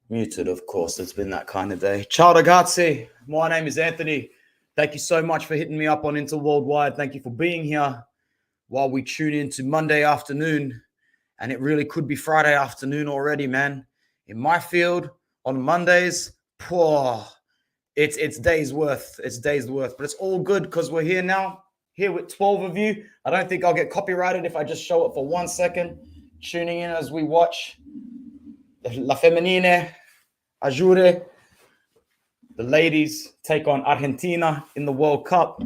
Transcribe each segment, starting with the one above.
Muted, of course. It's been that kind of day. Ciao ragazzi. My name is Anthony. Thank you so much for hitting me up on Inter Worldwide. Thank you for being here while we tune in to Monday afternoon. And it really could be Friday afternoon already, man. In my field, on Mondays, poor. It's days worth. It's days worth. But it's all good because we're here now, here with 12 of you. I don't think I'll get copyrighted if I just show it for 1 second. Tuning in as we watch La Femenine, Ajure, the ladies take on Argentina in the World Cup.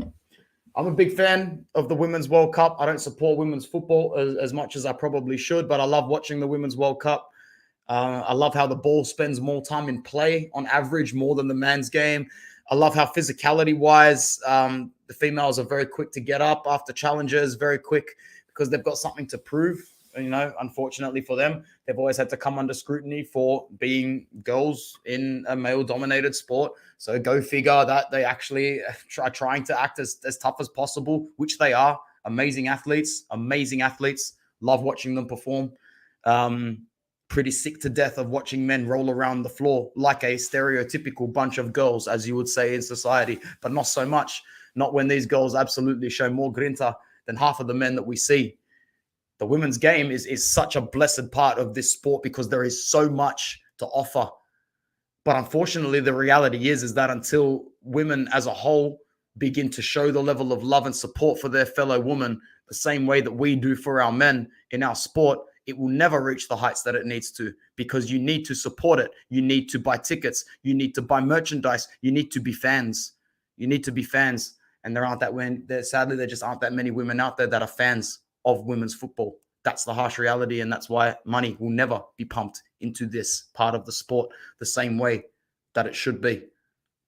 I'm a big fan of the Women's World Cup. I don't support women's football as much as I probably should, but I love watching the Women's World Cup. I love how the ball spends more time in play on average, more than the men's game. I love how physicality-wise, the females are very quick to get up after challenges, very quick because they've got something to prove. You know, unfortunately for them, they've always had to come under scrutiny for being girls in a male-dominated sport. So go figure that they actually are trying to act as tough as possible, which they are. Amazing athletes. Love watching them perform. Pretty sick to death of watching men roll around the floor like a stereotypical bunch of girls, as you would say in society, but not so much. Not when these girls absolutely show more grinta than half of the men that we see. The women's game is such a blessed part of this sport because there is so much to offer. But unfortunately, the reality is that until women as a whole begin to show the level of love and support for their fellow woman the same way that we do for our men in our sport, it will never reach the heights that it needs to, because you need to support it. You need to buy tickets. You need to buy merchandise. You need to be fans. You need to be fans. And sadly, there just aren't that many women out there that are fans of women's football. That's the harsh reality, and that's why money will never be pumped into this part of the sport the same way that it should be.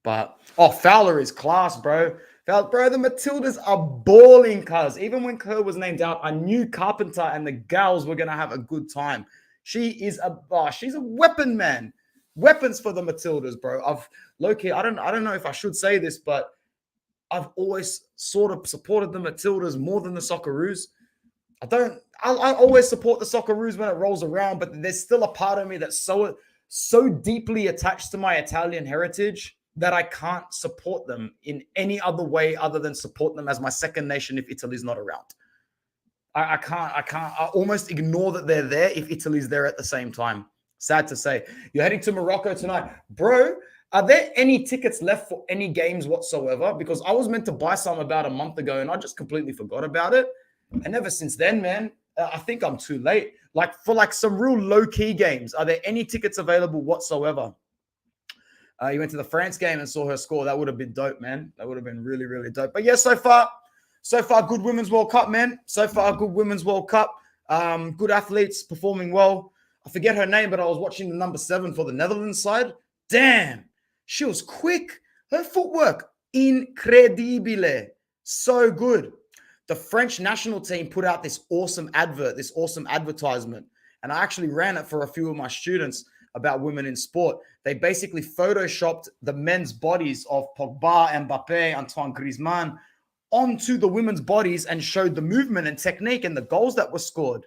But, Fowler is class, bro. Bro, the Matildas are balling, cuz. Even when Kerr was named out, I knew Carpenter and the gals were going to have a good time. She's a weapon, man. Weapons for the Matildas, bro. Low-key, I don't know if I should say this, but I've always sort of supported the Matildas more than the Socceroos. I always support the Socceroos when it rolls around, but there's still a part of me that's so deeply attached to my Italian heritage that I can't support them in any other way other than support them as my second nation if Italy's not around. I can't. I almost ignore that they're there if Italy's there at the same time. Sad to say. You're heading to Morocco tonight. Bro, are there any tickets left for any games whatsoever? Because I was meant to buy some about a month ago and I just completely forgot about it. And ever since then, man, I think I'm too late. Like for some real low-key games, are there any tickets available whatsoever? You went to the France game and saw her score. That would have been dope, man. That would have been really, really dope. But yeah, so far, good Women's World Cup, man. So far, good Women's World Cup. Good athletes performing well. I forget her name, but I was watching the number 7 for the Netherlands side. Damn, she was quick. Her footwork, incredibile. So good. The French national team put out this awesome advertisement. And I actually ran it for a few of my students about women in sport. They basically photoshopped the men's bodies of Pogba, Mbappe, Antoine Griezmann onto the women's bodies and showed the movement and technique and the goals that were scored.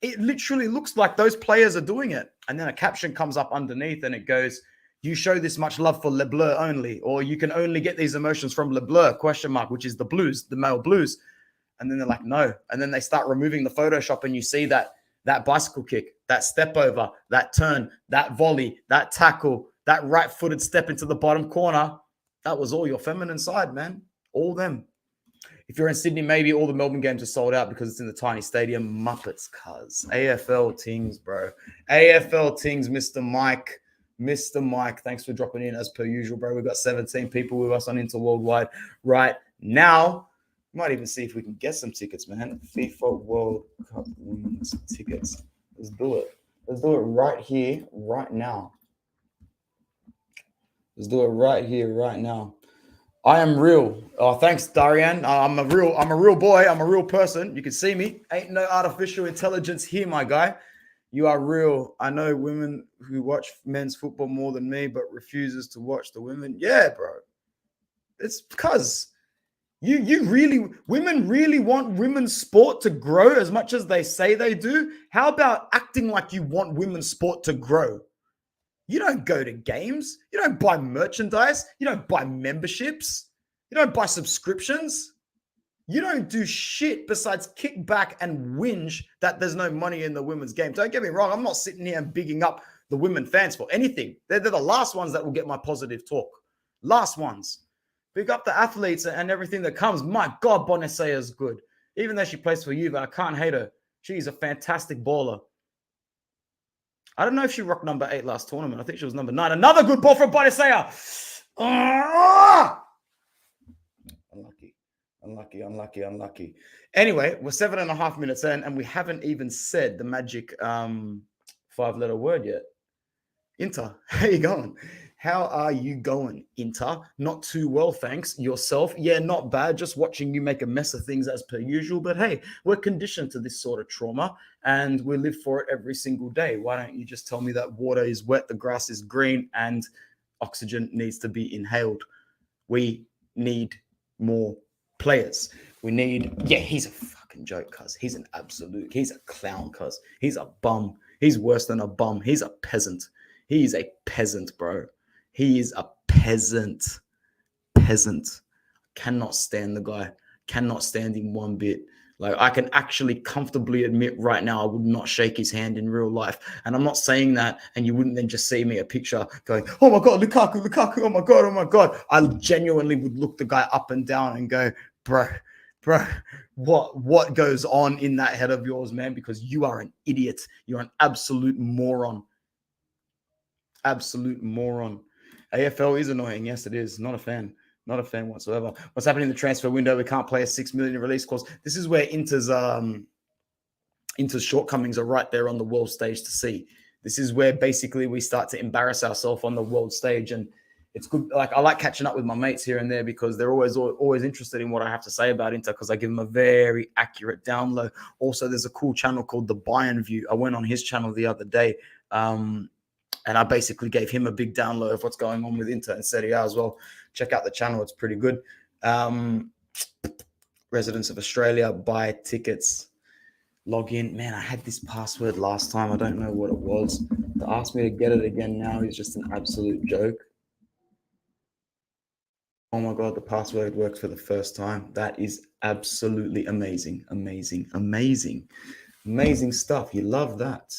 It literally looks like those players are doing it. And then a caption comes up underneath and it goes, "You show this much love for Le Bleu only," or "You can only get these emotions from Le Bleu," which is the Blues, the male Blues. And then they're like, no. And then they start removing the Photoshop and you see that bicycle kick, that step over, that turn, that volley, that tackle, that right-footed step into the bottom corner. That was all your feminine side, man. All them. If you're in Sydney, maybe all the Melbourne games are sold out because it's in the tiny stadium. Muppets, cuz. AFL Tings, bro. AFL Tings, Mr. Mike. Mr. Mike, thanks for dropping in as per usual, bro. We've got 17 people with us on Inter Worldwide right now. Might even see if we can get some tickets, man. FIFA World Cup Women's tickets. Let's do it. Let's do it right here, right now. Let's do it right here, right now. I am real. Oh, thanks, Darian. I'm a real boy. I'm a real person. You can see me. Ain't no artificial intelligence here, my guy. You are real. I know women who watch men's football more than me, but refuses to watch the women. Yeah, bro. It's because women really want women's sport to grow as much as they say they do. How about acting like you want women's sport to grow? You don't go to games. You don't buy merchandise. You don't buy memberships. You don't buy subscriptions. You don't do shit besides kick back and whinge that there's no money in the women's game. Don't get me wrong. I'm not sitting here and bigging up the women fans for anything. They're the last ones that will get my positive talk. Last ones. Big up the athletes and everything that comes. My God, Bonesea is good. Even though she plays for you, but I can't hate her. She's a fantastic baller. I don't know if she rocked number 8 last tournament. I think she was number 9. Another good ball from Bonesea. Unlucky. Anyway, we're 7.5 minutes in, and we haven't even said the magic 5-letter word yet. Inter, how you going? How are you going, Inter? Not too well, thanks. Yourself? Yeah, not bad. Just watching you make a mess of things as per usual. But hey, we're conditioned to this sort of trauma, and we live for it every single day. Why don't you just tell me that water is wet, the grass is green, and oxygen needs to be inhaled? We need more players. We need, he's a fucking joke, cuz. He's a clown, cuz. He's a bum. He's worse than a bum. He's a peasant. He is a peasant, bro. He is a peasant. Cannot stand the guy. Cannot stand him one bit. Like, I can actually comfortably admit right now I would not shake his hand in real life. And I'm not saying that, and you wouldn't then just see me a picture going, oh my God, Lukaku, oh my God. I genuinely would look the guy up and down and go, bro, what goes on in that head of yours, man? Because you are an idiot. You're an absolute moron. Absolute moron. AFL is annoying. Yes, it is. Not a fan. Not a fan whatsoever. What's happening in the transfer window? We can't play a 6 million release clause. This is where Inter's shortcomings are right there on the world stage to see. This is where basically we start to embarrass ourselves on the world stage. And it's good. Like, I like catching up with my mates here and there because they're always interested in what I have to say about Inter because I give them a very accurate download. Also, there's a cool channel called The Bayern View. I went on his channel the other day. And I basically gave him a big download of what's going on with Inter and Serie A as well. Check out the channel. It's pretty good. Residents of Australia, buy tickets, log in. Man, I had this password last time. I don't know what it was. To ask me to get it again now is just an absolute joke. Oh my God, the password works for the first time. That is absolutely amazing. Amazing stuff. You love that.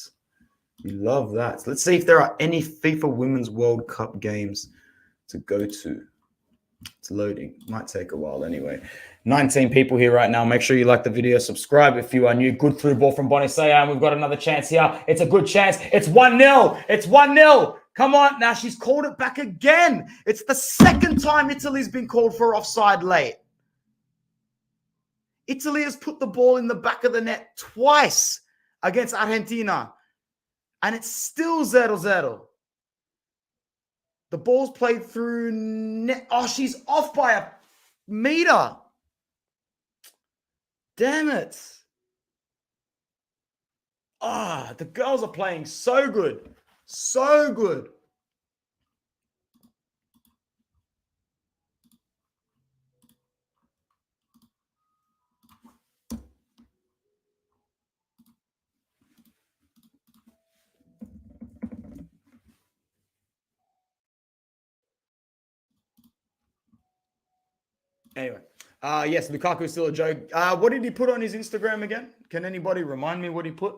We love that. Let's see if there are any FIFA Women's World Cup games to go to. It's loading. Might take a while anyway. 19 people here right now. Make sure you like the video. Subscribe if you are new. Good through ball from Bonesea. And we've got another chance here. It's a good chance. It's 1-0. It's 1-0. Come on. Now she's called it back again. It's the second time Italy's been called for offside late. Italy has put the ball in the back of the net twice against Argentina. And it's still 0-0. The ball's played through net. Oh, she's off by a meter. Damn it. Ah, the girls are playing so good. So good. Anyway, yes, Lukaku is still a joke. What did he put on his Instagram again? Can anybody remind me what he put?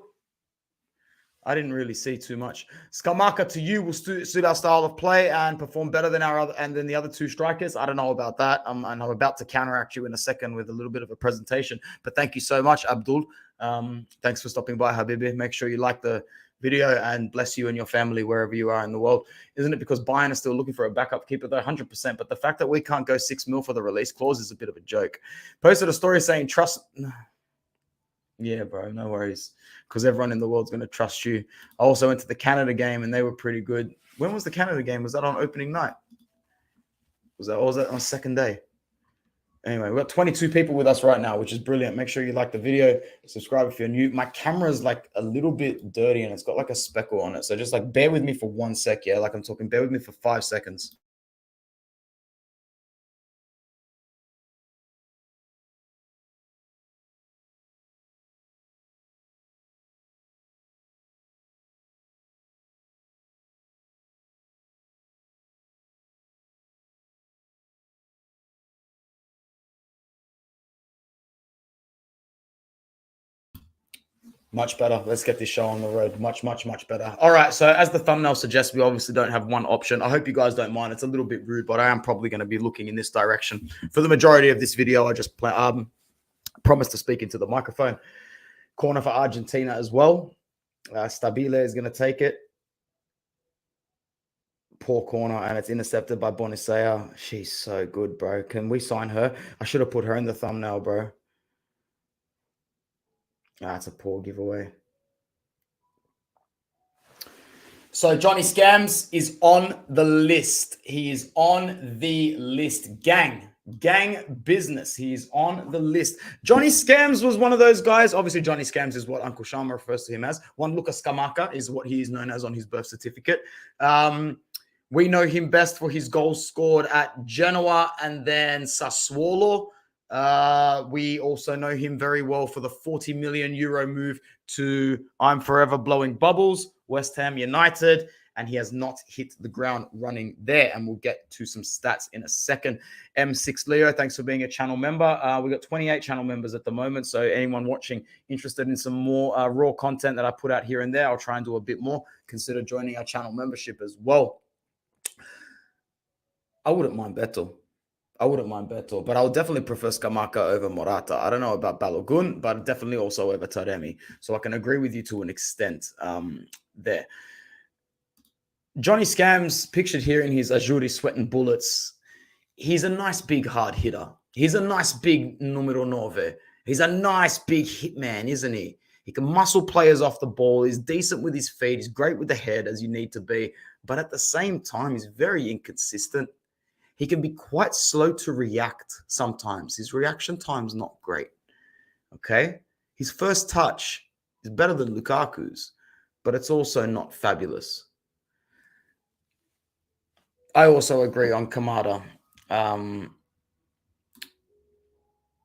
I didn't really see too much. Scamacca to you will suit our style of play and perform better than than the other two strikers. I don't know about that. And I'm about to counteract you in a second with a little bit of a presentation. But thank you so much, Abdul. Thanks for stopping by, Habibi. Make sure you like the video and bless you and your family wherever you are in the world. Isn't it because Bayern is still looking for a backup keeper though? 100%. But the fact that we can't go 6 mil for the release clause is a bit of a joke. Posted a story saying trust. Yeah, bro, no worries. Because everyone in the world's going to trust you. I also went to the Canada game and they were pretty good. When was the Canada game? Was that on opening night? Was that on second day? Anyway, we've got 22 people with us right now, which is brilliant. Make sure you like the video, subscribe if you're new. My camera's like a little bit dirty and it's got like a speckle on it. So just like bear with me for 1 sec, yeah? Like I'm talking, bear with me for 5 seconds. Much better. Let's get this show on the road. Much, much, much better. All right. So as the thumbnail suggests, we obviously don't have one option. I hope you guys don't mind. It's a little bit rude, but I am probably going to be looking in this direction. For the majority of this video, I just promised to speak into the microphone. Corner for Argentina as well. Stabile is going to take it. Poor corner, and it's intercepted by Bonisea. She's so good, bro. Can we sign her? I should have put her in the thumbnail, bro. That's a poor giveaway. So Johnny Scams is on the list. He is on the list. Gang business. He is on the list. Johnny Scams was one of those guys. Obviously, Johnny Scams is what Uncle Shama refers to him as. One Luca Scamacca is what he is known as on his birth certificate. We know him best for his goals scored at Genoa and then Sassuolo. We also know him very well for the 40 million euro move to I'm Forever Blowing Bubbles, West Ham United, and he has not hit the ground running there. And we'll get to some stats in a second. M6 Leo, thanks for being a channel member. We've got 28 channel members at the moment. So anyone watching interested in some more raw content that I put out here and there, I'll try and do a bit more. Consider joining our channel membership as well. I wouldn't mind Beto. But I would definitely prefer Scamacca over Morata. I don't know about Balogun, but definitely also over Taremi. So I can agree with you to an extent there. Johnny Scams, pictured here in his Azuri sweating bullets. He's a nice big hard hitter. He's a nice big numero nove. He's a nice big hitman, isn't he? He can muscle players off the ball. He's decent with his feet. He's great with the head, as you need to be. But at the same time, he's very inconsistent. He can be quite slow to react sometimes. His reaction time's not great, okay? His first touch is better than Lukaku's, but it's also not fabulous. I also agree on Kamada.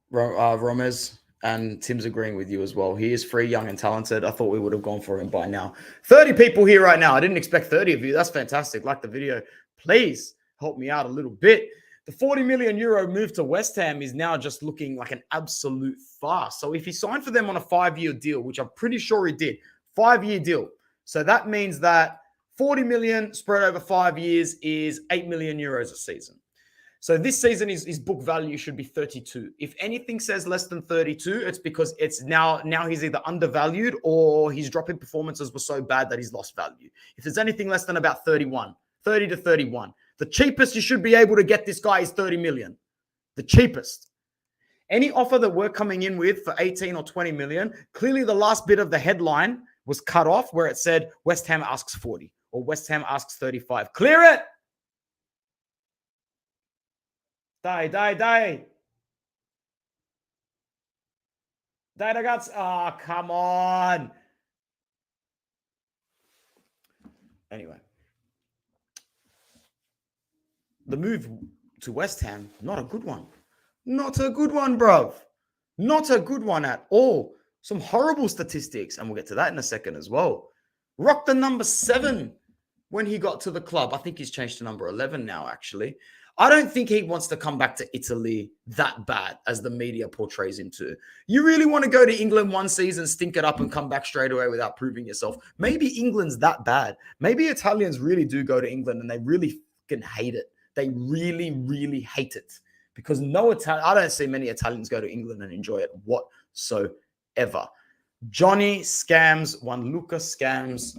Romez, and Tim's agreeing with you as well. He is free, young, and talented. I thought we would have gone for him by now. 30 people here right now. I didn't expect 30 of you. That's fantastic. Like the video. Please help me out a little bit. The 40 million euro move to West Ham is now just looking like an absolute farce. So if he signed for them on a 5-year deal, which I'm pretty sure he did, 5-year deal. So that means that 40 million spread over 5 years is 8 million euros a season. So this season, his book value should be 32. If anything says less than 32, it's because it's now he's either undervalued or his drop in performances were so bad that he's lost value. If there's anything less than about 31, 30 to 31, the cheapest you should be able to get this guy is 30 million. The cheapest. Any offer that we're coming in with for 18 or 20 million, clearly the last bit of the headline was cut off where it said West Ham asks 40 or West Ham asks 35. Clear it. Die. Die, ragazzi. Oh, come on. Anyway. The move to West Ham, not a good one. Not a good one, bruv. Not a good one at all. Some horrible statistics, and we'll get to that in a second as well. Rocked the number 7 when he got to the club. I think he's changed to number 11 now, actually. I don't think he wants to come back to Italy that bad as the media portrays him to. You really want to go to England one season, stink it up, and come back straight away without proving yourself? Maybe England's that bad. Maybe Italians really do go to England and they really fucking hate it. They really, really hate it because I don't see many Italians go to England and enjoy it whatsoever. Johnny Scams, one Luca Scams.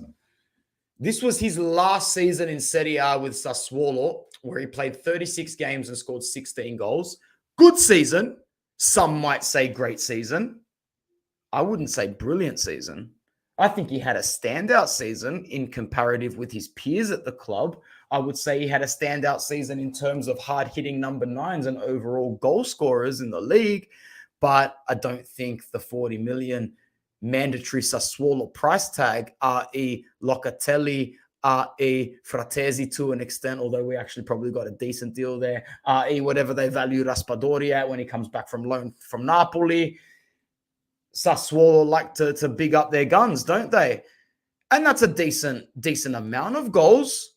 This was his last season in Serie A with Sassuolo, where he played 36 games and scored 16 goals. Good season. Some might say great season. I wouldn't say brilliant season. I think he had a standout season in comparative with his peers at the club. I would say he had a standout season in terms of hard-hitting number 9s and overall goal scorers in the league. But I don't think the 40 million mandatory Sassuolo price tag, i.e. Locatelli, i.e. Fratesi to an extent, although we actually probably got a decent deal there, i.e. whatever they value Raspadori at when he comes back from loan from Napoli. Sassuolo like to big up their guns, don't they? And that's a decent amount of goals.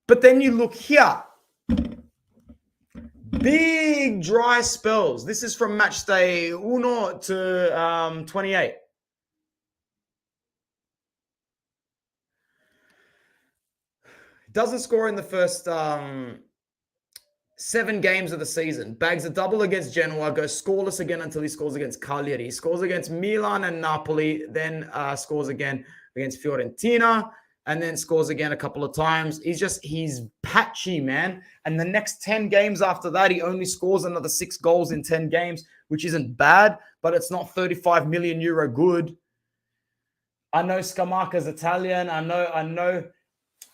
But then you look here. Big dry spells. This is from match day 1 to 28. Doesn't score in the first 7 games of the season. Bags a double against Genoa, goes scoreless again until he scores against Cagliari. He scores against Milan and Napoli, then scores again against Fiorentina, and then scores again a couple of times. He's patchy, man. And the next 10 games after that, he only scores another 6 goals in 10 games, which isn't bad, but it's not 35 million euro good. I know Scamacca's Italian.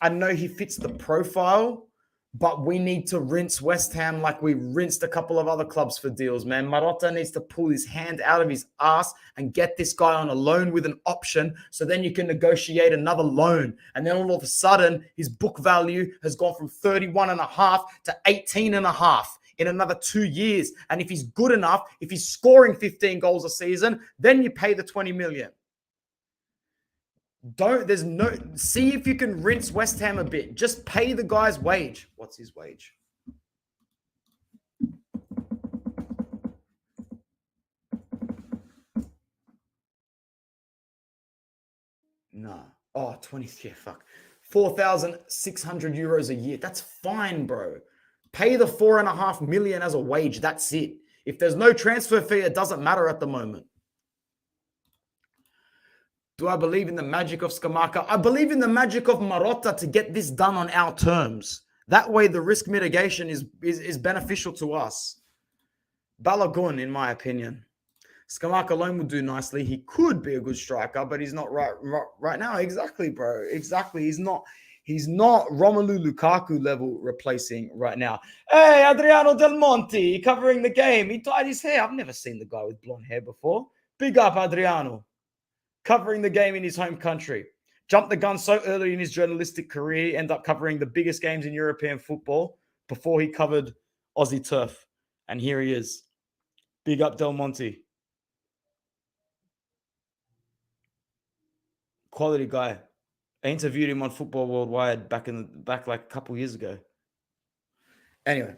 I know he fits the profile, but we need to rinse West Ham like we rinsed a couple of other clubs for deals, man. Morata needs to pull his hand out of his ass and get this guy on a loan with an option, so then you can negotiate another loan. And then all of a sudden, his book value has gone from 31.5 to 18.5 in another 2 years. And if he's good enough, if he's scoring 15 goals a season, then you pay the 20 million. See if you can rinse West Ham a bit. Just pay the guy's wage. What's his wage? No. Oh, 20. Yeah, fuck. 4,600 euros a year. That's fine, bro. Pay the 4.5 million as a wage. That's it. If there's no transfer fee, it doesn't matter at the moment. Do I believe in the magic of Scamacca? I believe in the magic of Morata to get this done on our terms. That way, the risk mitigation is beneficial to us. Balogun, in my opinion. Scamacca alone would do nicely. He could be a good striker, but he's not right now. Exactly, bro. Exactly. He's not Romelu Lukaku level replacing right now. Hey, Adriano Del Monte covering the game. He dyed his hair. I've never seen the guy with blonde hair before. Big up, Adriano. Covering the game in his home country. Jumped the gun so early in his journalistic career, ended up covering the biggest games in European football before he covered Aussie turf. And here he is. Big up Del Monte. Quality guy. I interviewed him on Football Worldwide back like a couple years ago. Anyway.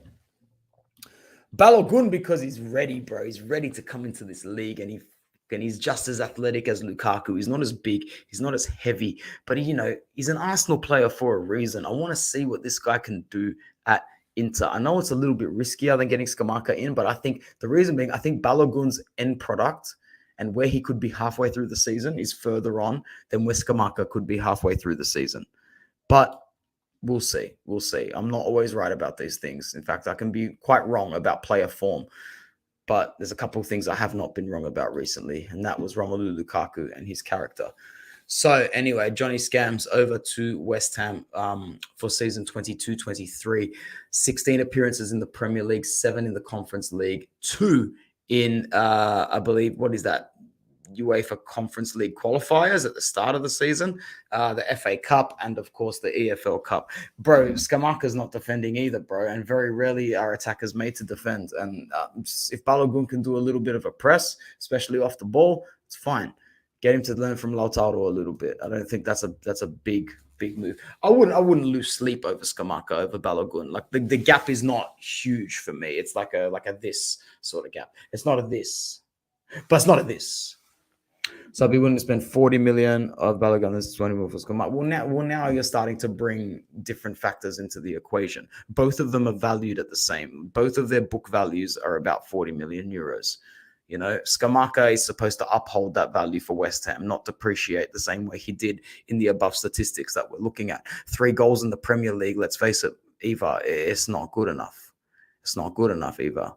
Balogun, because he's ready, bro. He's ready to come into this league, and he's just as athletic as Lukaku. He's not as big. He's not as heavy. But, he's an Arsenal player for a reason. I want to see what this guy can do at Inter. I know it's a little bit riskier than getting Scamacca in, but I think the reason being, I think Balogun's end product and where he could be halfway through the season is further on than where Scamacca could be halfway through the season. But we'll see. We'll see. I'm not always right about these things. In fact, I can be quite wrong about player form. But there's a couple of things I have not been wrong about recently, and that was Romelu Lukaku and his character. So anyway, Johnny Scams over to West Ham for season 22-23. 16 appearances in the Premier League, 7 in the Conference League, 2 in, I believe, what is that? UEFA Conference League qualifiers at the start of the season, the FA Cup, and of course the EFL Cup. Bro, Scamacca's not defending either, bro, and very rarely are attackers made to defend. And if Balogun can do a little bit of a press, especially off the ball, it's fine. Get him to learn from Lautaro a little bit. I don't think that's a big move. I wouldn't lose sleep over Scamacca over Balogun. Like the gap is not huge for me. It's like a this sort of gap. It's not a this, but it's not a this. So I'd be willing to spend 40 million of Balogun. This is 20 million for Scamacca. Well, now you're starting to bring different factors into the equation. Both of them are valued at the same. Both of their book values are about 40 million euros. Scamacca is supposed to uphold that value for West Ham, not depreciate the same way he did in the above statistics that we're looking at. 3 goals in the Premier League, let's face it, Eva, it's not good enough. It's not good enough, Eva.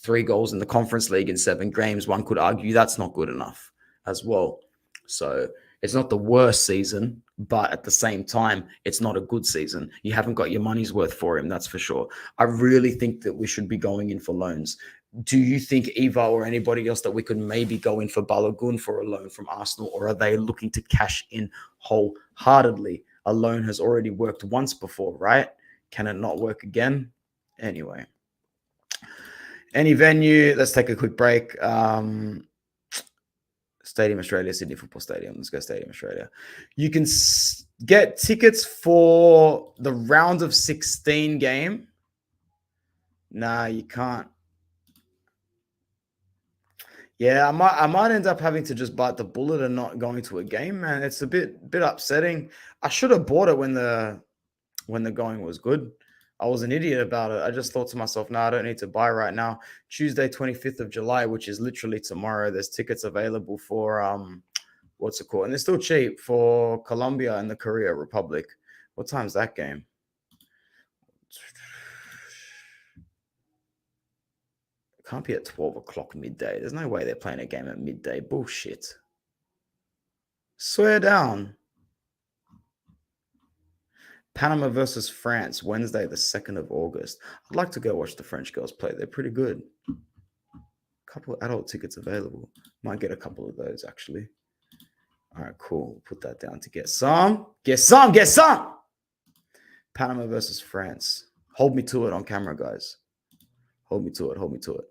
3 goals in the Conference League in 7 games, one could argue that's not good enough as well. So it's not the worst season, but at the same time, it's not a good season. You haven't got your money's worth for him, that's for sure. I really think that we should be going in for loans. Do you think Eva or anybody else that we could maybe go in for Balogun for a loan from Arsenal, or are they looking to cash in wholeheartedly? A loan has already worked once before, right? Can it not work again? Anyway. Any venue, let's take a quick break. Stadium Australia, Sydney Football Stadium. Let's go Stadium Australia. You can get tickets for the round of 16 game. Nah, you can't. Yeah, I might end up having to just bite the bullet and not going to a game, man. It's a bit upsetting. I should have bought it when the going was good. I was an idiot about it. I just thought to myself, no, I don't need to buy right now. Tuesday, 25th of July, which is literally tomorrow. There's tickets available for what's it called? And they're still cheap for Colombia and the Korea Republic. What time's that game? It can't be at 12 o'clock midday. There's no way they're playing a game at midday. Bullshit. Swear down. Panama versus France, Wednesday, the 2nd of August. I'd like to go watch the French girls play. They're pretty good. A couple of adult tickets available. Might get a couple of those, actually. All right, cool. Put that down to get some. Get some. Get some. Panama versus France. Hold me to it on camera, guys. Hold me to it. Hold me to it.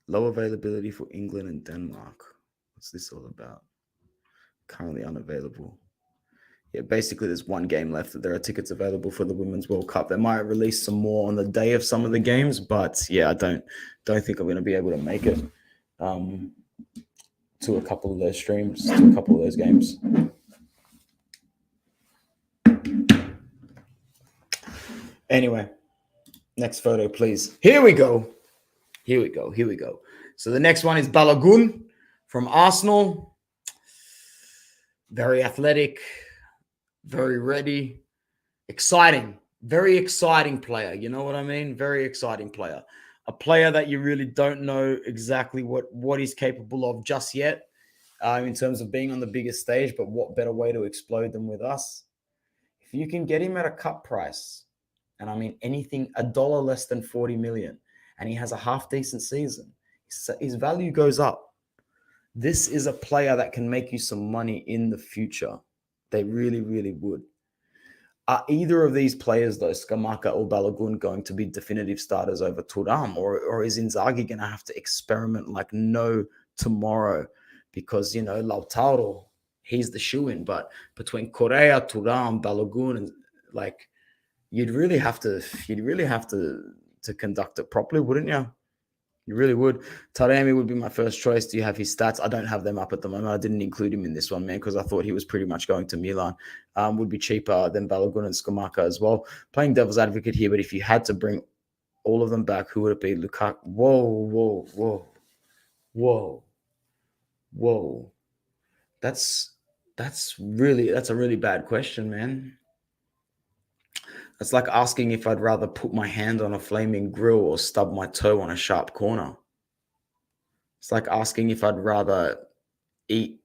Low availability for England and Denmark. What's this all about? Currently unavailable. Yeah, basically there's one game left. There are tickets available for the Women's World Cup. They might release some more on the day of some of the games, but yeah, I don't think I'm going to be able to make it to a couple of those streams, to a couple of those games. Anyway, next photo, please. Here we go. Here we go. Here we go. So the next one is Balogun from Arsenal. Very athletic, very ready, exciting, very exciting player. You know what I mean? Very exciting player. A player that you really don't know exactly what he's capable of just yet in terms of being on the biggest stage, but what better way to explode than with us? If you can get him at a cut price, and I mean anything, $1 less than 40 million, and he has a half decent season, his value goes up. This is a player that can make you some money in the future. They really, really would. Are either of these players, though, Scamacca or Balogun, going to be definitive starters over Thuram? Or is Inzaghi going to have to experiment like no tomorrow? Because, Lautaro, he's the shoe-in. But between Correa, Thuram, Balogun, and like, you'd really have to conduct it properly, wouldn't you? You really would. Taremi would be my first choice. Do you have his stats? I don't have them up at the moment. I didn't include him in this one, man, because I thought he was pretty much going to Milan. Would be cheaper than Balogun and Scamacca as well. Playing devil's advocate here, but if you had to bring all of them back, who would it be? Lukaku. Whoa. That's a really bad question, man. It's like asking if I'd rather put my hand on a flaming grill or stub my toe on a sharp corner. It's like asking if I'd rather eat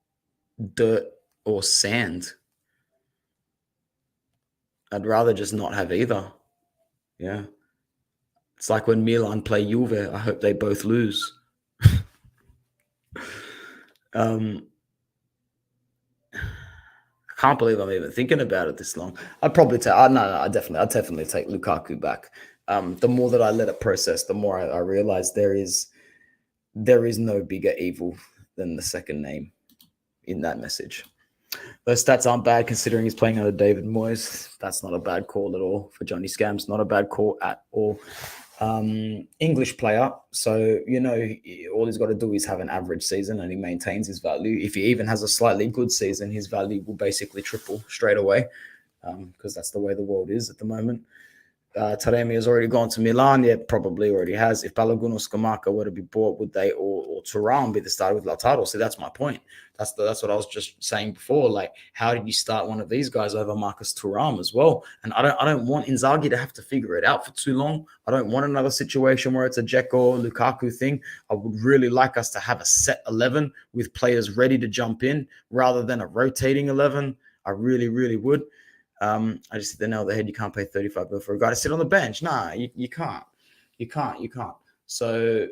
dirt or sand. I'd rather just not have either. Yeah. It's like when Milan play Juve. I hope they both lose. I can't believe I'm even thinking about it this long. I'd probably take. I'd definitely take Lukaku back. The more that I let it process, the more I realize there is no bigger evil than the second name in that message. Those stats aren't bad considering he's playing under David Moyes. That's not a bad call at all for Johnny Scams. Not a bad call at all. English player. So, all he's got to do is have an average season and he maintains his value. If he even has a slightly good season, his value will basically triple straight away because that's the way the world is at the moment. Taremi has already gone to Milan. Yeah, probably already has. If Balogun or Scamacca were to be bought, would they or Thuram be the starter with Lautaro? See, that's my point. That's what I was just saying before. Like, how did you start one of these guys over Marcus Thuram as well? And I don't want Inzaghi to have to figure it out for too long. I don't want another situation where it's a Dzeko Lukaku thing. I would really like us to have a set 11 with players ready to jump in rather than a rotating 11. I really, really would. I just hit the nail on the head. You can't pay 35 mil for a guy to sit on the bench. Nah, you can't. You can't. So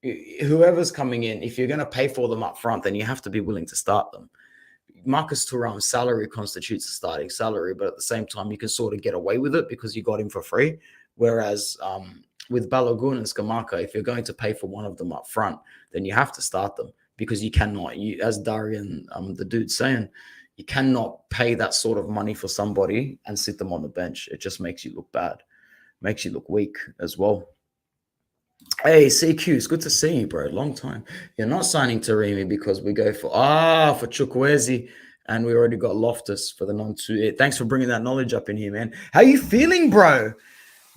whoever's coming in, if you're going to pay for them up front, then you have to be willing to start them. Marcus Thuram's salary constitutes a starting salary, but at the same time, you can sort of get away with it because you got him for free. Whereas with Balogun and Scamacca, if you're going to pay for one of them up front, then you have to start them because you cannot. As Darian, the dude's saying, you cannot pay that sort of money for somebody and sit them on the bench. It just makes you look bad, makes you look weak as well. Hey, CQ, it's good to see you, bro. Long time. You're not signing Taremi because we go for Chukwueze, and we already got Loftus for the non-2. Thanks for bringing that knowledge up in here, man. How you feeling, bro?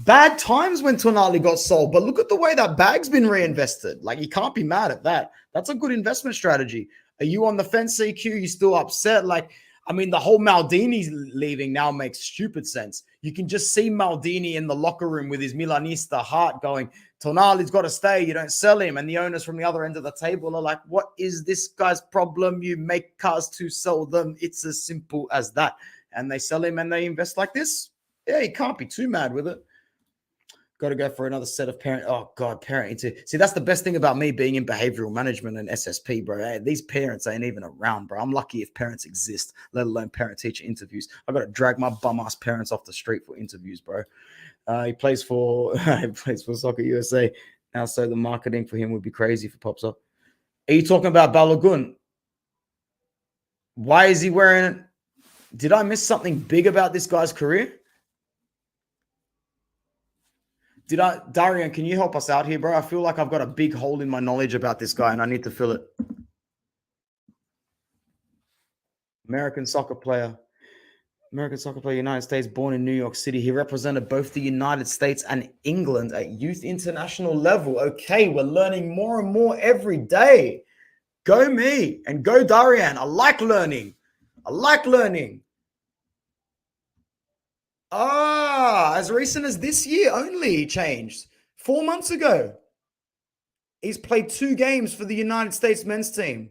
Bad times when Tonali got sold, but look at the way that bag's been reinvested. Like, you can't be mad at that. That's a good investment strategy. Are you on the fence, CQ? You still upset? Like, I mean, the whole Maldini leaving now makes stupid sense. You can just see Maldini in the locker room with his Milanista heart going, Tonali's got to stay. You don't sell him. And the owners from the other end of the table are like, what is this guy's problem? You make cars to sell them. It's as simple as that. And they sell him and they invest like this. Yeah, you can't be too mad with it. Got to go for another set of parent. Oh God, parenting too. See, that's the best thing about me being in behavioral management and SSP, bro. Hey, these parents ain't even around, bro. I'm lucky if parents exist, let alone parent-teacher interviews. I got to drag my bum-ass parents off the street for interviews, bro. He plays for Soccer USA now, so the marketing for him would be crazy if it pops up. Are you talking about Balogun? Why is he wearing it? Did I miss something big about this guy's career? Darian, can you help us out here, bro? I feel like I've got a big hole in my knowledge about this guy and I need to fill it. American soccer player, United States, born in New York City. He represented both the United States and England at youth international level. Okay, we're learning more and more every day. Go me and go Darian. I like learning. As recent as this year only, he changed. 4 months ago. He's played 2 games for the United States men's team.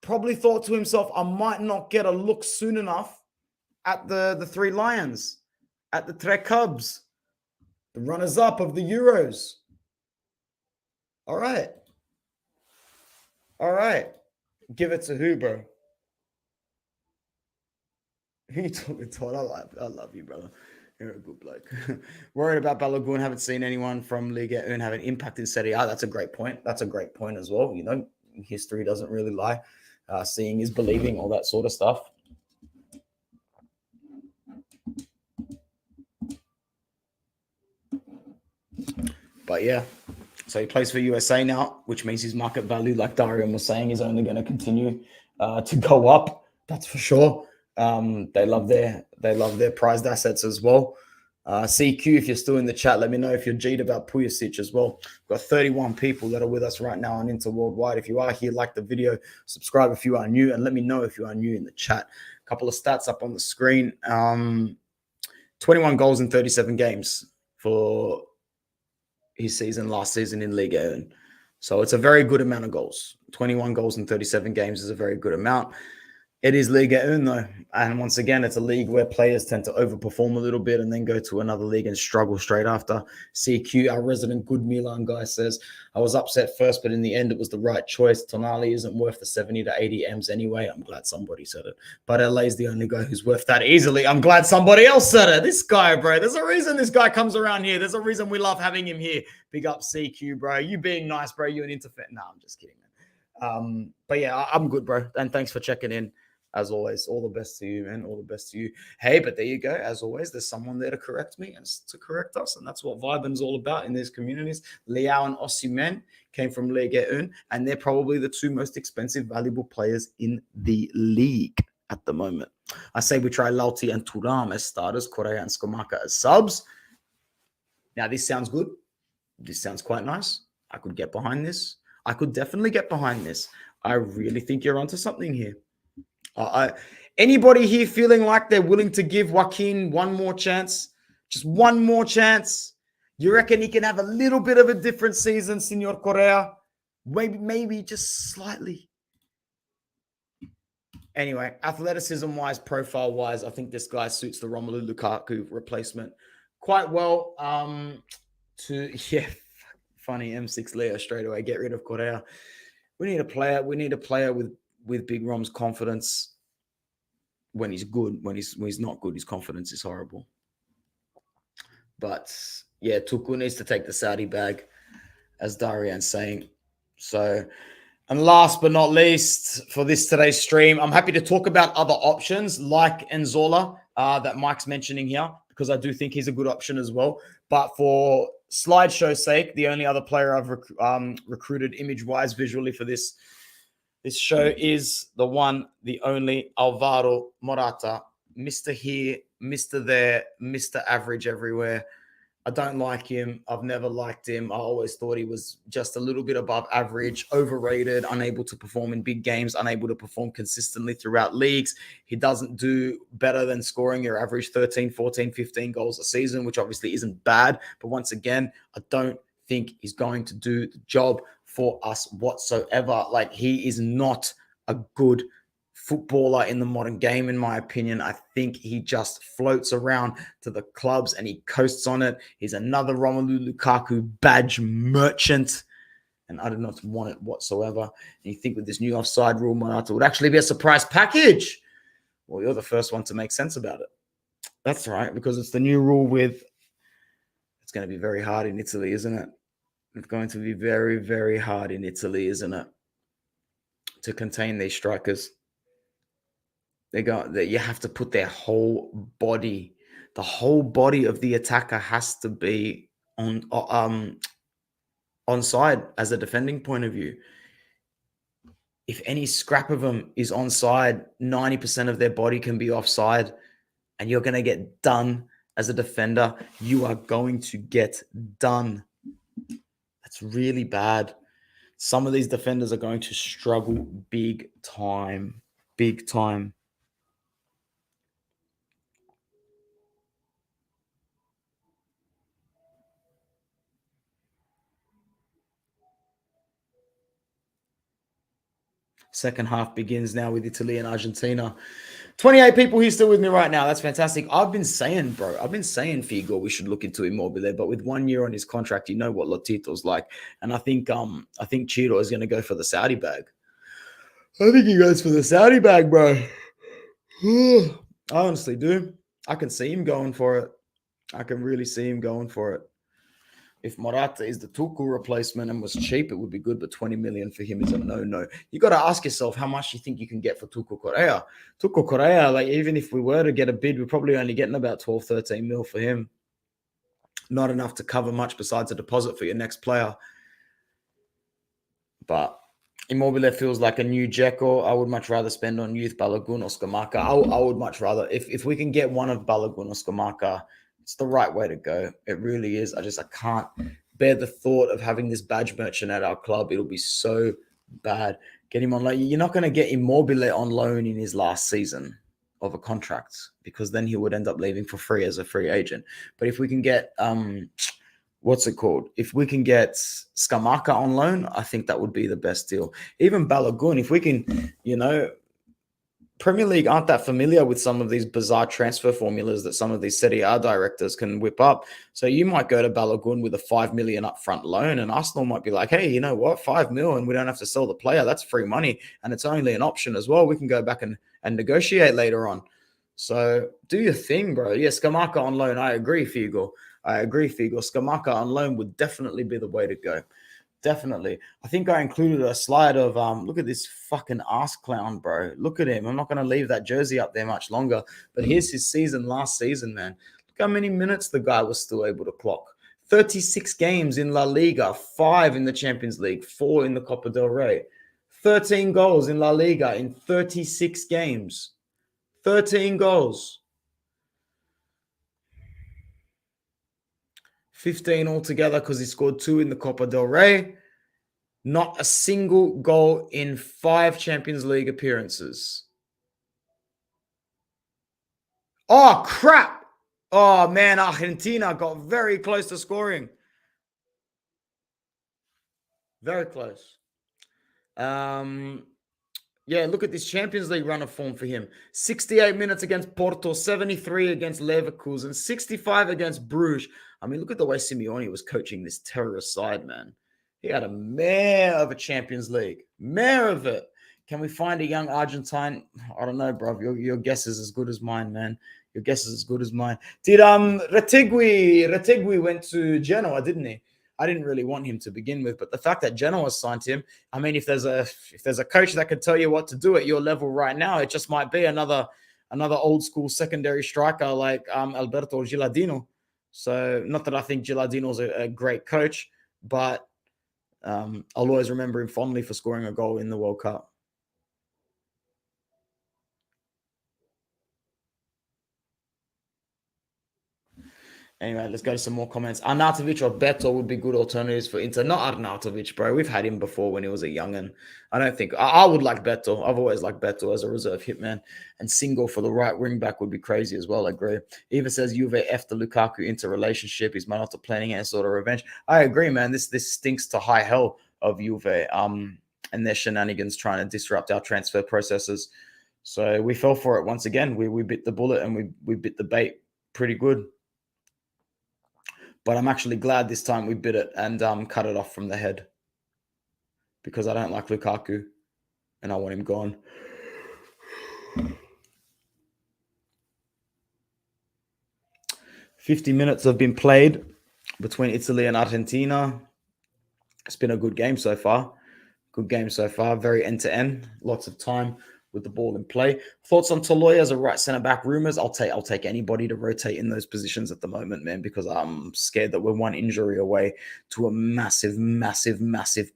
Probably thought to himself, I might not get a look soon enough at the 3 Lions, at the Tre Cubs, the runners-up of the Euros. All right. Give it to who, bro? Who you talking to? I love you, brother. You're a good bloke. Worried about Balogun. Haven't seen anyone from Liga and have an impact in Serie A. That's a great point. That's a great point as well. You know, history doesn't really lie. Seeing is believing, all that sort of stuff. But yeah, so he plays for USA now, which means his market value, like Darian was saying, is only going to continue to go up. That's for sure. They love their prized assets as well. CQ, if you're still in the chat, let me know if you're G'd about Pulisic as well. We've got 31 people that are with us right now on Inter Worldwide. If you are here, like the video, subscribe if you are new, and let me know if you are new in the chat. A couple of stats up on the screen. 21 goals in 37 games for his season last season in Liga. So it's a very good amount of goals. 21 goals in 37 games is a very good amount. It is Liga 1, though. And once again, it's a league where players tend to overperform a little bit and then go to another league and struggle straight after. CQ, our resident good Milan guy, says, I was upset first, but in the end, it was the right choice. Tonali isn't worth the 70 to 80 M's anyway. I'm glad somebody said it. But LA is the only guy who's worth that easily. I'm glad somebody else said it. This guy, bro. There's a reason this guy comes around here. There's a reason we love having him here. Big up CQ, bro. You being nice, bro. You an Interfet. No, I'm just kidding, man. But yeah, I'm good, bro. And thanks for checking in. As always, all the best to you, man. All the best to you. Hey, but there you go. As always, there's someone there to correct me and to correct us. And that's what Vibin's all about in these communities. Leao and Osimhen came from Liga 1, and they're probably the 2 most expensive, valuable players in the league at the moment. I say we try Lauti and Thuram as starters, Correa and Scamacca as subs. Now, this sounds good. This sounds quite nice. I could get behind this. I could definitely get behind this. I really think you're onto something here. Anybody here feeling like they're willing to give Joaquin one more chance? Just one more chance? You reckon he can have a little bit of a different season, Senor Correa? Maybe just slightly. Anyway, athleticism-wise, profile-wise, I think this guy suits the Romelu Lukaku replacement quite well. Funny M6 Leo straight away. Get rid of Correa. We need a player. We need a player with Big Rom's confidence when he's good. When he's not good, his confidence is horrible. But yeah, Tuku needs to take the Saudi bag, as Darian's saying. So, and last but not least for today's stream, I'm happy to talk about other options like Nzola that Mike's mentioning here, because I do think he's a good option as well. But for slideshow sake, the only other player I've recruited image-wise, visually for this show is the one, the only Alvaro Morata. Mr. Here, Mr. There, Mr. Average everywhere. I don't like him. I've never liked him. I always thought he was just a little bit above average, overrated, unable to perform in big games, unable to perform consistently throughout leagues. He doesn't do better than scoring your average 13, 14, 15 goals a season, which obviously isn't bad. But once again, I don't think he's going to do the job for us whatsoever. Like, he is not a good footballer in the modern game, in my opinion. I think he just floats around to the clubs and he coasts on it. He's another Romelu Lukaku badge merchant, and I do not want it whatsoever. And you think with this new offside rule, Morata would actually be a surprise package? Well, you're the first one to make sense about it. That's right, because it's the new rule with, it's going to be very hard in Italy, isn't it? It's going to be very, very hard in Italy, isn't it, to contain these strikers. You have to put their whole body, the whole body of the attacker has to be onside as a defending point of view. If any scrap of them is onside, 90% of their body can be offside, and you're going to get done as a defender. You are going to get done. That's really bad. Some of these defenders are going to struggle big time. Big time. Second half begins now with Italy and Argentina. 28 people here still with me right now. That's fantastic. I've been saying, Figo, we should look into Immobile, but with 1 year on his contract, you know what Lotito's like. And I think Chiro is going to go for the Saudi bag. I think he goes for the Saudi bag, bro. I honestly do. I can see him going for it. I can really see him going for it. If Morata is the Tuchel replacement and was cheap, it would be good, but 20 million for him is a no-no. You got to ask yourself how much you think you can get for Tuchel Correa. Tuchel Correa, like, even if we were to get a bid, we're probably only getting about 12, 13 mil for him. Not enough to cover much besides a deposit for your next player. But Immobile feels like a new Dzeko. I would much rather spend on youth Balogun or Scamacca. I would much rather, if we can get one of Balogun or Scamacca, it's the right way to go. It really is. I can't bear the thought of having this badge merchant at our club. It'll be so bad. Get him on loan. You're not going to get Immobile on loan in his last season of a contract, because then he would end up leaving for free as a free agent. But if we can get if we can get Scamacca on loan, I think that would be the best deal. Even Balogun, if we can, Premier League aren't that familiar with some of these bizarre transfer formulas that some of these Serie A directors can whip up. So you might go to Balogun with a 5 million upfront loan, and Arsenal might be like, hey, you know what, 5 mil, and we don't have to sell the player. That's free money, and it's only an option as well. We can go back and negotiate later on. So do your thing, bro. Yeah, Scamacca on loan. I agree, Figo. Scamacca on loan would definitely be the way to go. Definitely. I think I included a slide of, look at this fucking ass clown, bro. Look at him. I'm not going to leave that jersey up there much longer. But here's his season last season, man. Look how many minutes the guy was still able to clock. 36 games in La Liga, 5 in the Champions League, 4 in the Copa del Rey. 13 goals in La Liga in 36 games. 13 goals. 15 altogether because he scored 2 in the Copa del Rey. Not a single goal in 5 Champions League appearances. Oh, crap. Oh, man, Argentina got very close to scoring. Very close. Yeah, look at this Champions League run of form for him. 68 minutes against Porto, 73 against Leverkusen, 65 against Bruges. I mean, look at the way Simeone was coaching this terrorist side, man. He had a mare of a Champions League. Mare of it. Can we find a young Argentine? I don't know, bro. Your guess is as good as mine, man. Your guess is as good as mine. Did Retegui went to Genoa, didn't he? I didn't really want him to begin with, but the fact that Genoa signed him, I mean, if there's a coach that can tell you what to do at your level right now, it just might be another old school secondary striker like Alberto Gilardino. So not that I think Gilardino's a great coach, but I'll always remember him fondly for scoring a goal in the World Cup. Anyway, let's go to some more comments. Arnautovic or Beto would be good alternatives for Inter. Not Arnautovic, bro. We've had him before when he was a young'un. I don't think I would like Beto. I've always liked Beto as a reserve hitman. And Single for the right wing back would be crazy as well. I agree. Eva says Juve F the Lukaku Inter relationship. Is Morata planning any sort of revenge? I agree, man. This stinks to high hell of Juve. And their shenanigans trying to disrupt our transfer processes. So we fell for it once again. We bit the bullet and we bit the bait pretty good. But I'm actually glad this time we bit it and cut it off from the head because I don't like Lukaku and I want him gone. "50 minutes have been played between Italy and Argentina. It's been a good game so far. Very end-to-end. Lots of time with the ball in play. Thoughts on Toloy as a right centre back? Rumors. I'll take anybody to rotate in those positions at the moment, man, because I'm scared that we're one injury away to a massive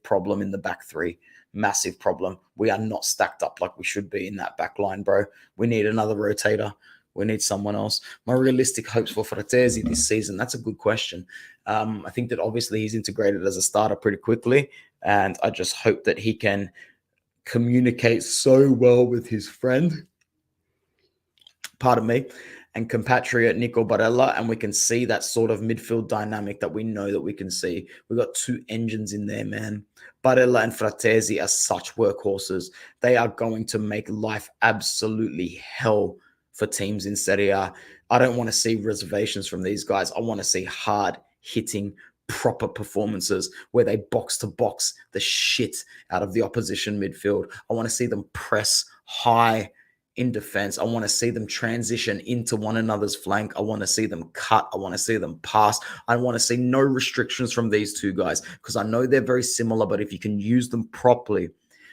problem in the back three. Massive problem. We are not stacked up like we should be in that back line, bro. We need another rotator. We need someone else. My realistic hopes for Fratesi this season, that's a good question. I think that obviously he's integrated as a starter pretty quickly, and I just hope that he can communicate so well with his friend, pardon me, and compatriot Nico Barella, and we can see that sort of midfield dynamic that we know that we can see. We've got two engines in there, man. Barella and Fratesi are such workhorses. They are going to make life absolutely hell for teams in Serie A. I don't want to see reservations from these guys. I want to see hard hitting, proper performances where they box to box the shit out of the opposition midfield. I want to see them press high in defense. I want to see them transition into one another's flank. I want to see them cut. I want to see them pass. I want to see no restrictions from these two guys because I know they're very similar, but if you can use them properly,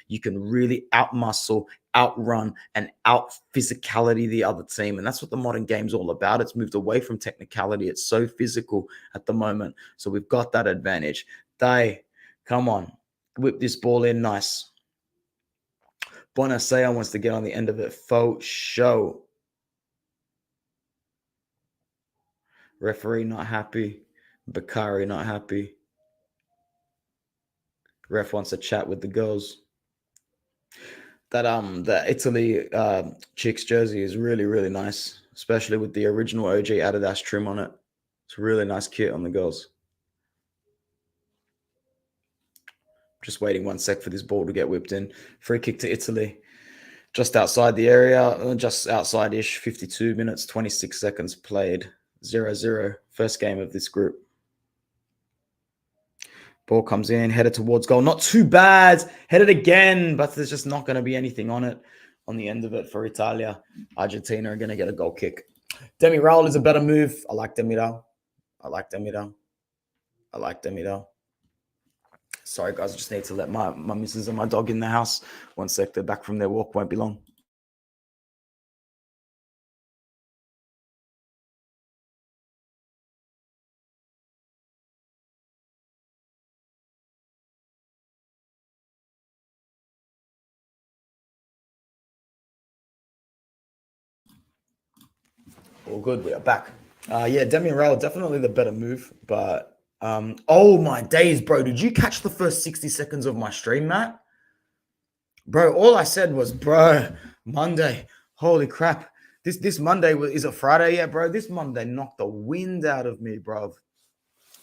you can really outmuscle, outrun, and out physicality the other team. And that's what the modern game's all about. It's moved away from technicality. It's so physical at the moment. So we've got that advantage. They, come on, whip this ball in nice. Bonacea wants to get on the end of it. Faux show. Referee not happy. Bakari not happy. Ref wants to chat with the girls. The Italy chicks jersey is really nice, especially with the original OG Adidas trim on it. It's a really nice kit on the girls. Just waiting 1 sec for this ball to get whipped in. Free kick to Italy. Just outside the area, just outside-ish, 52 minutes, 26 seconds played. 0-0. First game of this group. Ball comes in, headed towards goal. Not too bad. Headed again, but there's just not going to be anything on it, on the end of it for Italia. Argentina are going to get a goal kick. Demiral is a better move. I like Demiral. Sorry, guys. I just need to let my missus and my dog in the house. 1 sec. They're back from their walk. Won't be long. All good. We are back. Yeah, Demiral, definitely the better move. But, oh my days, bro. Did you catch the first 60 seconds of my stream, Matt? Bro, all I said was, bro, Monday. Holy crap. This Monday, is it Friday yet, bro? This Monday knocked the wind out of me, bro.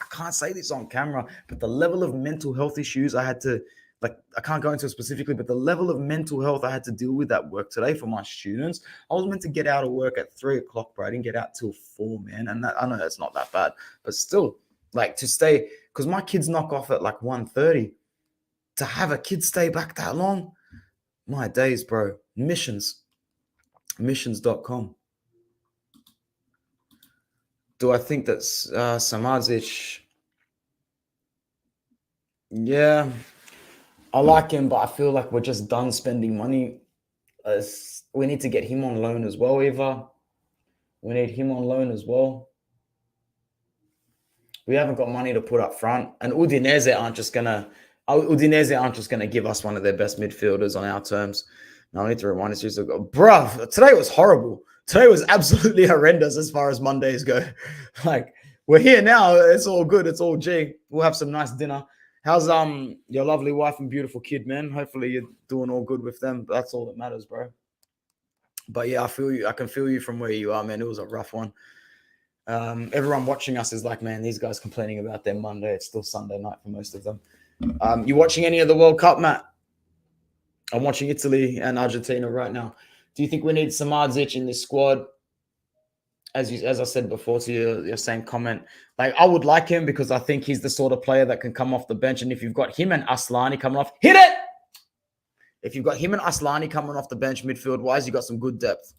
I can't say this on camera, but the level of mental health issues I had to, like, I can't go into it specifically, but the level of mental health I had to deal with at work today for my students. I was meant to get out of work at 3 o'clock, bro. I didn't get out till 4, man. And that, I know that's not that bad, but still, like, to stay, because my kids knock off at like 1:30. To have a kid stay back that long, my days, bro. Missions.com. Do I think that's Samazic? Yeah, I like him, but I feel like we're just done spending money. We need to get him on loan as well, Eva. We need him on loan as well. We haven't got money to put up front, and Udinese aren't just gonna give us one of their best midfielders on our terms. No, I need to remind us. Bruv, today was horrible. Today was absolutely horrendous as far as Mondays go. Like, we're here now. It's all good. It's all G. We'll have some nice dinner. How's your lovely wife and beautiful kid, man? Hopefully you're doing all good with them. That's all that matters, bro. But yeah, I feel you. I can feel you from where you are, man. It was a rough one. Everyone watching us is like, man, these guys complaining about their Monday. It's still Sunday night for most of them. You watching any of the World Cup, Matt? I'm watching Italy and Argentina right now. Do you think we need Samardzic in this squad? As I said before to your same comment, like I would like him because I think he's the sort of player that can come off the bench. And if you've got him and Aslani coming off, hit it! If you've got him and Aslani coming off the bench midfield-wise, you've got some good depth.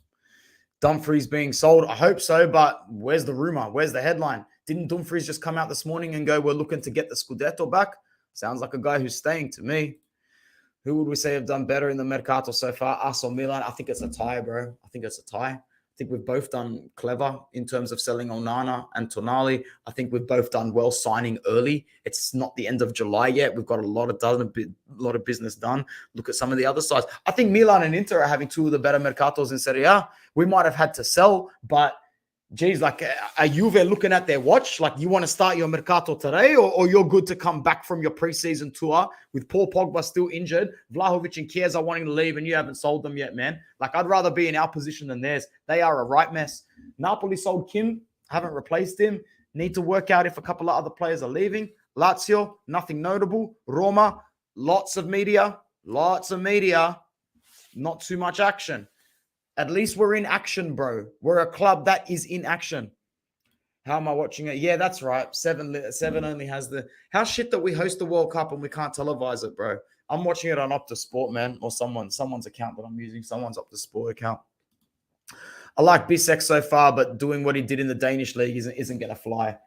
Dumfries being sold, I hope so, but where's the rumor? Where's the headline? Didn't Dumfries just come out this morning and go, we're looking to get the Scudetto back? Sounds like a guy who's staying to me. Who would we say have done better in the Mercato so far? Us or Milan? I think it's a tie, bro. I think it's a tie. I think we've both done clever in terms of selling Onana and Tonali. I think we've both done well signing early. It's not the end of July yet. We've got a lot of business done. Look at some of the other sides. I think Milan and Inter are having two of the better Mercatos in Serie A. We might have had to sell, but geez, like, are Juve looking at their watch? Like, you want to start your Mercato today, or you're good to come back from your preseason tour with Paul Pogba still injured, Vlahovic and Chiesa wanting to leave, and you haven't sold them yet, man. Like, I'd rather be in our position than theirs. They are a right mess. Napoli sold Kim, haven't replaced him. Need to work out if a couple of other players are leaving. Lazio, nothing notable. Roma, lots of media, not too much action. At least we're in action, bro. We're a club that is in action. How am I watching it? Yeah, that's right. Seven only has the... How shit that we host the World Cup and we can't televise it, bro. I'm watching it on Optus Sport, man, or someone's account that I'm using. Someone's Optus Sport account. I like Bisek so far, but doing what he did in the Danish league isn't going to fly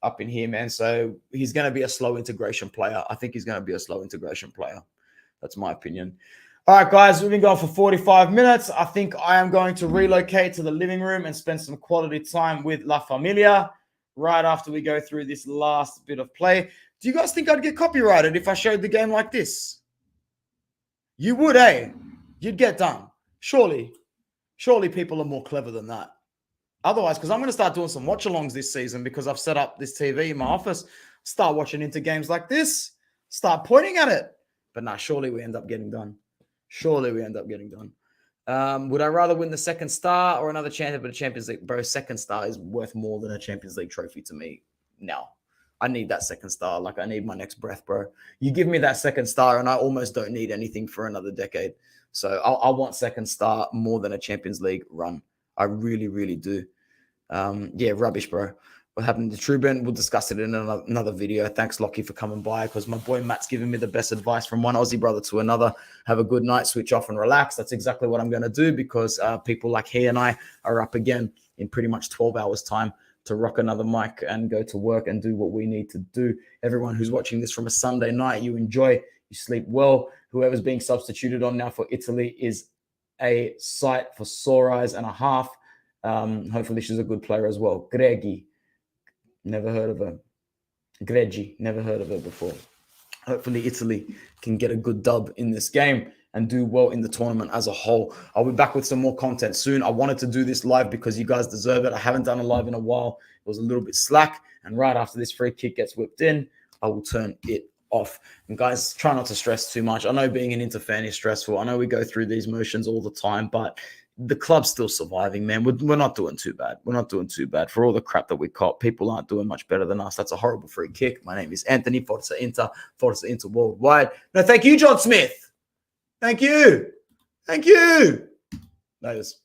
up in here, man. So he's going to be a slow integration player. I think he's going to be a slow integration player. That's my opinion. All right, guys, we've been going for 45 minutes. I think I am going to relocate to the living room and spend some quality time with La Familia right after we go through this last bit of play. Do you guys think I'd get copyrighted if I showed the game like this? You would, eh? You'd get done. Surely people are more clever than that. Otherwise, because I'm going to start doing some watch-alongs this season because I've set up this TV in my office, start watching into games like this, start pointing at it. But nah, surely we end up getting done. Would I rather win the second star or another champion of the Champions League? Bro, second star is worth more than a Champions League trophy to me now. I need that second star. Like, I need my next breath, bro. You give me that second star and I almost don't need anything for another decade. So I want second star more than a Champions League run. I really, really do. Yeah, rubbish, bro. What happened to Trubin? We'll discuss it in another video. Thanks, Lockie, for coming by, because my boy Matt's giving me the best advice from one Aussie brother to another. Have a good night, switch off and relax. That's exactly what I'm going to do, because people like he and I are up again in pretty much 12 hours time to rock another mic and go to work and do what we need to do. Everyone who's watching this from a Sunday night, you enjoy, you sleep well. Whoever's being substituted on now for Italy is a sight for sore eyes and a half. Hopefully she's a good player as well. Greggy. Never heard of her. Greggy, never heard of her before. Hopefully Italy can get a good dub in this game and do well in the tournament as a whole. I'll be back with some more content soon. I wanted to do this live because you guys deserve it. I haven't done a live in a while. It was a little bit slack. And right after this free kick gets whipped in, I will turn it off. And guys, try not to stress too much. I know being an Inter fan is stressful. I know we go through these motions all the time, but the club's still surviving, man. We're not doing too bad. We're not doing too bad. For all the crap that we caught, people aren't doing much better than us. That's a horrible free kick. My name is Anthony. Forza Inter Worldwide. No, thank you, John Smith. Thank you. Thank you. That is.